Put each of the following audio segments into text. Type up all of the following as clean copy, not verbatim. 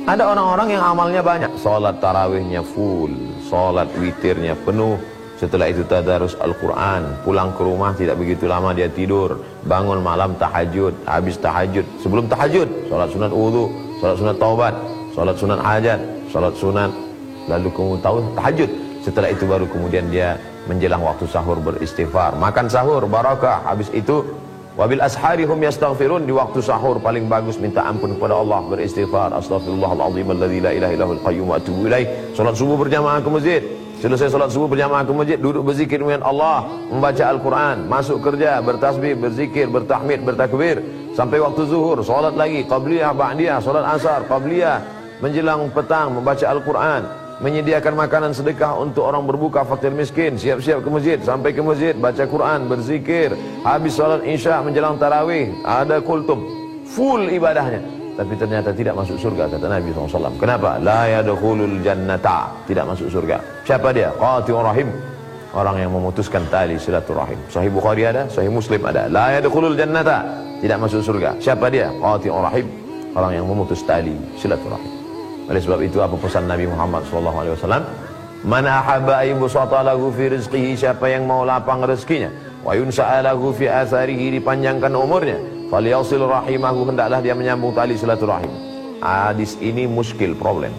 Ada orang-orang yang amalnya banyak, sholat tarawihnya full, sholat witirnya penuh, setelah itu tadarus Al-Quran, pulang ke rumah tidak begitu lama dia tidur, bangun malam tahajud, habis tahajud, sebelum tahajud sholat sunat wudu, sholat sunat taubat, sholat sunat hajat, sholat sunat, lalu kemudian tahu tahajud. Setelah itu baru kemudian dia menjelang waktu sahur beristighfar, makan sahur barakah. Habis itu wabil ashari hum yastaghfirun, di waktu sahur paling bagus minta ampun kepada Allah, beristighfar, astaghfirullahaladzim alladzi la ilaha illahul qayyum wa atubu ilaih. Salat subuh berjamaah ke masjid, selesai salat subuh berjamaah ke masjid, duduk berzikir dengan Allah, membaca Al-Quran, masuk kerja, bertasbih, berzikir, bertahmid, bertakbir, sampai waktu zuhur, salat lagi, qabliyah, ba'diyah, salat asar, qabliyah, menjelang petang, membaca Al-Quran, menyediakan makanan sedekah untuk orang berbuka, fakir miskin, siap-siap ke masjid, sampai ke masjid, baca Quran, berzikir, habis salat isya, menjelang tarawih, ada kultum, full ibadahnya. Tapi ternyata tidak masuk surga, kata Nabi SAW. Kenapa? La yadkhulul jannata, tidak masuk surga. Siapa dia? Qati'ur rahim, orang yang memutuskan tali silaturahim. Sahih Bukhari ada, Sahih Muslim ada. La yadkhulul jannata, tidak masuk surga. Siapa dia? Qati'ur rahim, orang yang memutus tali silaturahim. Oleh sebab itu apa pesan Nabi Muhammad SAW? Man ahabba ayyubsata lahu fi rizqihi, siapa yang mau lapang rezekinya, wa yunsa'a lahu fi atharihi, dipanjangkan umurnya, falyasil rahimahu, hendaklah dia menyambung tali silaturahim. Hadis ini muskil, problem.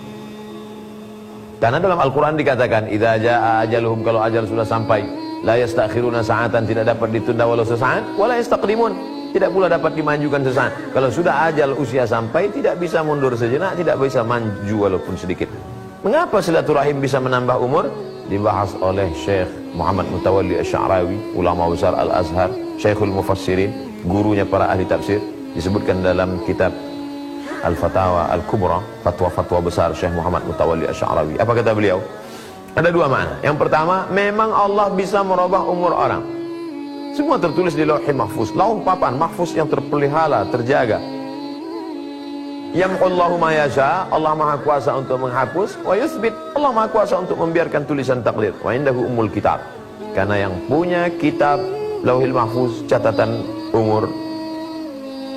Karena dalam Al-Quran dikatakan idza jaa ajaluhum, kalau ajal sudah sampai, la yastakhiruna sa'atan, tidak dapat ditunda walau sesaat, wala yastaqdimun, tidak pula dapat dimajukan sesaat. Kalau sudah ajal usia sampai, tidak bisa mundur sejenak, tidak bisa maju walaupun sedikit. Mengapa silaturahim bisa menambah umur? Dibahas oleh Syekh Muhammad Mutawalli Asy-Sya'rawi, ulama besar Al-Azhar, Syekhul Mufassirin, gurunya para ahli tafsir. Disebutkan dalam kitab Al-Fatawa Al-Kubra, fatwa-fatwa besar Syekh Muhammad Mutawalli Asy-Sya'rawi. Apa kata beliau? Ada dua makna. Yang pertama, memang Allah bisa merubah umur orang. Semua tertulis di Lauhul Mahfuz, lauh papan mahfuz yang terpelihara, terjaga. Yamhullahu ma yasha, Allah Maha Kuasa untuk menghapus, wa yutsbit, Allah Maha Kuasa untuk membiarkan tulisan takdir. Wa indahu ummul kitab, karena yang punya kitab Lauhul Mahfuz, catatan umur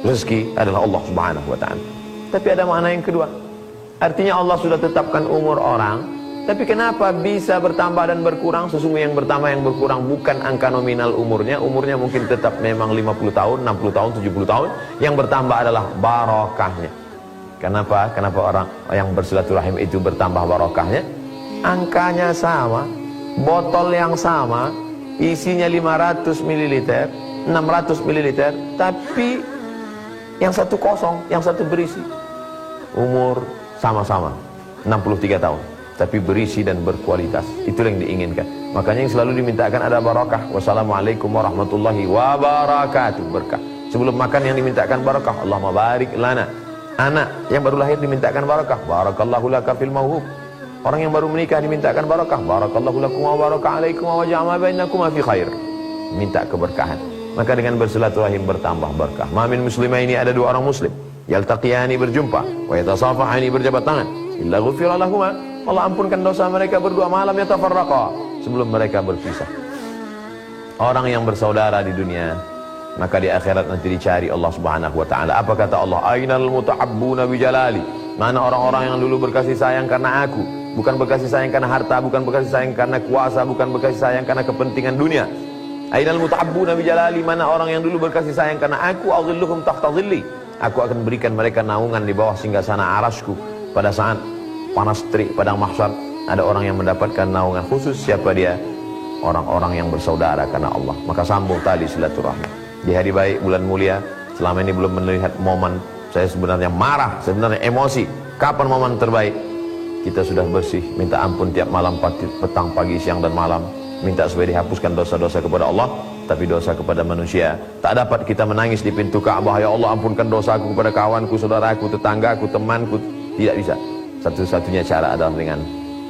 rezeki, adalah Allah Subhanahu wa taala. Tapi ada makna yang kedua. Artinya Allah sudah tetapkan umur orang, tapi kenapa bisa bertambah dan berkurang? Sesungguhnya yang bertambah, yang berkurang bukan angka nominal umurnya. Umurnya mungkin tetap memang 50 tahun, 60 tahun, 70 tahun. Yang bertambah adalah barokahnya. Kenapa? Kenapa orang yang bersilaturahim itu bertambah barokahnya? Angkanya sama, botol yang sama, isinya 500 ml, 600 ml, tapi yang satu kosong, yang satu berisi. Umur sama-sama, 63 tahun. Tapi berisi dan berkualitas, itu yang diinginkan. Makanya yang selalu dimintakan ada barakah. Wassalamualaikum warahmatullahi wabarakatuh, berkah. Sebelum makan yang dimintakan barakah, Allahumma barik lana. Anak yang baru lahir dimintakan barakah, barakallahu laka fil mauhub. Orang yang baru menikah dimintakan barakah, barakallahu lakum wa baraka alaikum wa ja'ala bainakum fi khair. Minta keberkahan. Maka dengan bersilaturahim bertambah berkah. Ma min muslimaini, ada dua orang muslim, yaltaqiyani, berjumpa, wa yatasafahani, berjabat tangan, illa ghufira lahuma, Allah ampunkan dosa mereka berdua, malam yatafarraqa, sebelum mereka berpisah. Orang yang bersaudara di dunia, maka di akhirat nanti dicari Allah Subhanahu wa taala. Apa kata Allah? Ainal mutahabbuna bi jalali. Mana orang-orang yang dulu berkasih sayang karena aku, bukan berkasih sayang karena harta, bukan berkasih sayang karena kuasa, bukan berkasih sayang karena kepentingan dunia. Ainal mutahabbuna bi jalali, mana orang yang dulu berkasih sayang karena aku, adhilluhum tahta dhilli, aku akan berikan mereka naungan di bawah singgasana arasku. Pada saat panas terik padang mahsyar, ada orang yang mendapatkan naungan khusus. Siapa dia? Orang-orang yang bersaudara karena Allah. Maka sambung tali silaturahmi. Di hari baik, bulan mulia, selama ini belum melihat momen saya sebenarnya marah, sebenarnya emosi. Kapan momen terbaik? Kita sudah bersih, minta ampun tiap malam, petang, pagi, siang dan malam, minta supaya dihapuskan dosa-dosa kepada Allah. Tapi dosa kepada manusia tak dapat kita menangis di pintu Ka'bah, ya Allah ampunkan dosaku kepada kawanku, saudaraku, tetanggaku, temanku. Tidak bisa. Satu-satunya cara adalah dengan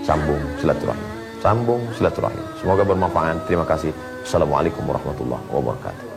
sambung silaturahim. Sambung silaturahim. Semoga bermanfaat. Terima kasih. Assalamualaikum warahmatullahi wabarakatuh.